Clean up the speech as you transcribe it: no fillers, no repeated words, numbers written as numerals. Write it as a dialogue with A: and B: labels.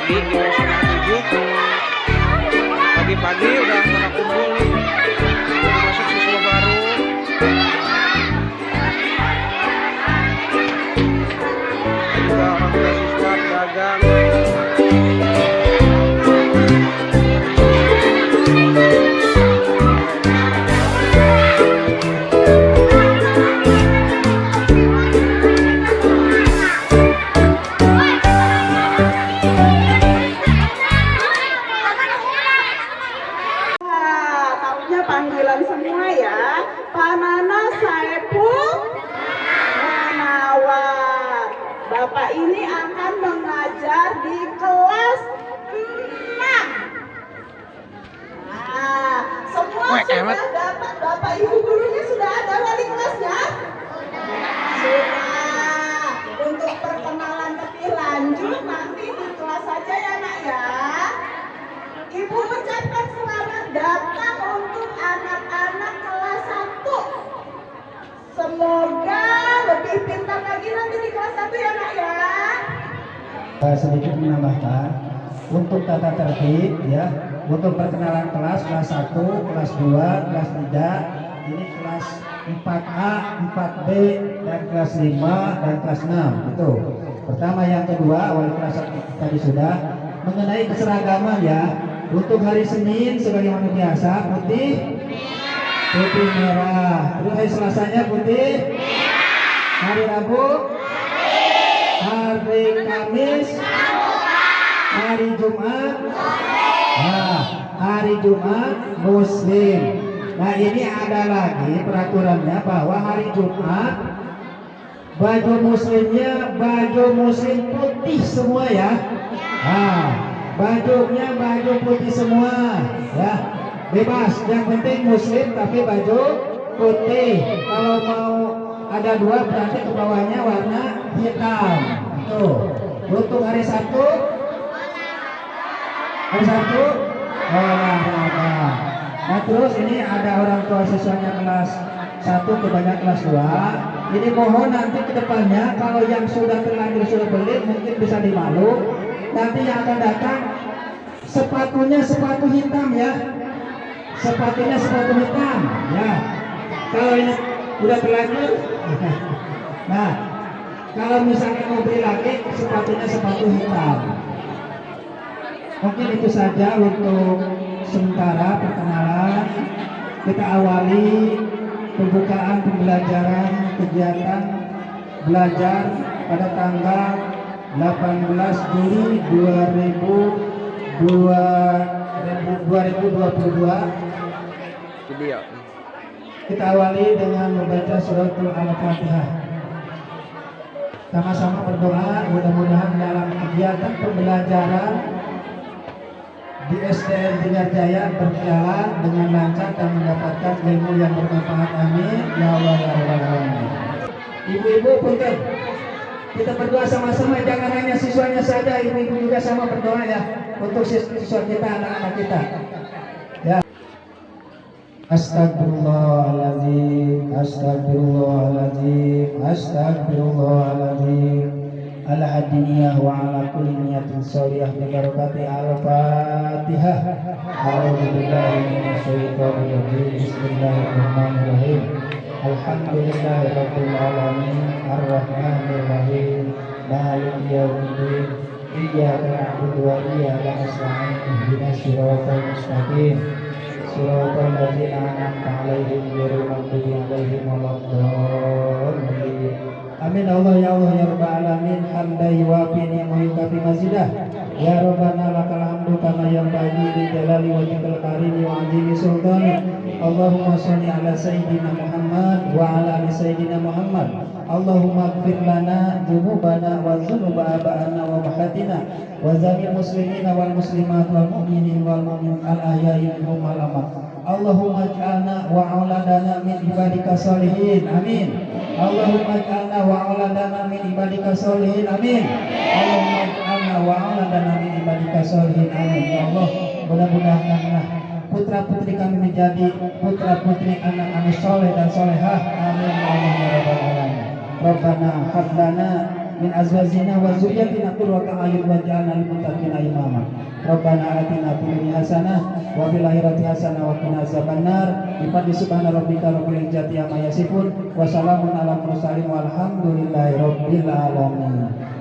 A: pagi jam 6:30. Pagi-pagi udah pada kumpul nih. Udah masuk siswa baru. Juga orang tua siswa pedagang.
B: Panggilan semua ya. Panana Saipul Munawar. Bapak ini akan mengajar di kelas 6. Nah, semua sudah dapat Bapak Ibu gurunya sudah ada wali kelasnya? Sudah. Untuk perkenalan lebih lanjut nanti di kelas saja ya nak ya. Ibu ucapkan selamat datang untuk anak-anak kelas 1. Semoga lebih pintar lagi nanti di kelas 1 ya nak ya.
C: Sedikit menambahkan untuk tata tertib ya, untuk perkenalan kelas 1, kelas 2, kelas 3, ini kelas 4A, 4B, dan kelas 5 dan kelas 6 itu. Pertama, yang kedua wali kelas tadi sudah mengenai keseragaman ya. Untuk hari Senin sebagaimana biasa putih merah. Terus hari Selasanya putih. Hari Rabu, hari Kamis, hari Jumat. Nah, hari Jumat Muslim. Nah, ini ada lagi peraturannya bahwa hari Jumat baju Muslimnya baju Muslim putih semua ya. Nah, bajunya baju putih semua ya, bebas, yang penting Muslim tapi baju putih. Kalau mau ada dua berarti ke bawahnya warna hitam. Tuh. Untuk hari Sabtu olahraga. Nah, terus ini ada orang tua siswanya kelas 1 ke banyak kelas 2. Ini mohon nanti ke depannya kalau yang sudah terlanjur sudah beli mungkin bisa dimalu. Nanti yang akan datang sepatunya sepatu hitam ya, sepatunya sepatu hitam ya. Kalau ini udah terlanjur, nah kalau misalnya mau beli lagi sepatunya sepatu hitam. Mungkin itu saja untuk sementara perkenalan. Kita awali pembukaan pembelajaran kegiatan belajar pada tanggal 18 Juli 2022.
A: Video.
C: Kita awali dengan membaca suratul Al-Fatihah. Sama-sama berdoa mudah-mudahan dalam kegiatan pembelajaran di SDN Binarjaya berjalan dengan lancar dan mendapatkan ilmu yang bermanfaat. Amin ya Allah ya Rabbal alamin. Ibu-ibu punten, kita berdoa sama-sama, jangan hanya siswanya saja, ibu-ibu juga sama berdoa ya untuk siswa kita, anak-anak kita. Ya. Astagfirullahaladzim, astagfirullahaladzim, astagfirullahaladzim. Al-hadiniyah wa ala kulli niyatin sholihah bi barakati al-Fatihah. A'udzubillahi minasyaitonir rajim. Bismillahirrahmanirrahim. Alhamdulillahirabbil alamin arrahmanir rahim maliki yaumiddin iyyaka na'budu wa iyyaka nasta'in ihdinas siratal mustaqim siratal ladzina an'amta 'alaihim ghairil maghdubi 'alaihim waladdallin. Amin. Allah ya Allah ya rabbal alamin, hamdan yuwafi ni'mahu yukafi mazidah. Ya Rabbana lakal hamdu kama yanbaghi li jalali wajhikal karim wa 'azimi sultanik. Allahumma sholli ala sayyidina Muhammad wa ala ali sayyidina Muhammad. Allahumma ighfir lana dzunubana wa dzunuba aba'ana wa ummahatina wa zamil muslimina wal muslimat wal mu'minin wal mu'minat al ahya'i minhum wal amwat. Allahumma ij'alna wa auladana min ibadika sholihin. Amin. Allahumma ij'alna wa auladana min ibadika sholihin. Amin. Allahumma ij'alna wa auladana min ibadika sholihin. Amin. Ya Allah, mudah-mudahanlah putra putri kami menjadi putra putri anak-anak soleh dan solehah. Amin ya Allah ya rabbal alamin. Rabbana hab lana min azwajina wa dzurriyyatina qurrata a'yun waj'alna lil muttaqina imama. Rabbana atina fid dunya hasanah wa fil akhirati hasanah wa qina azabannar. Bi fadli subhana rabbika rabbil izzati amma yasifun wa salamun alal mursalin walhamdulillahi rabbil alamin.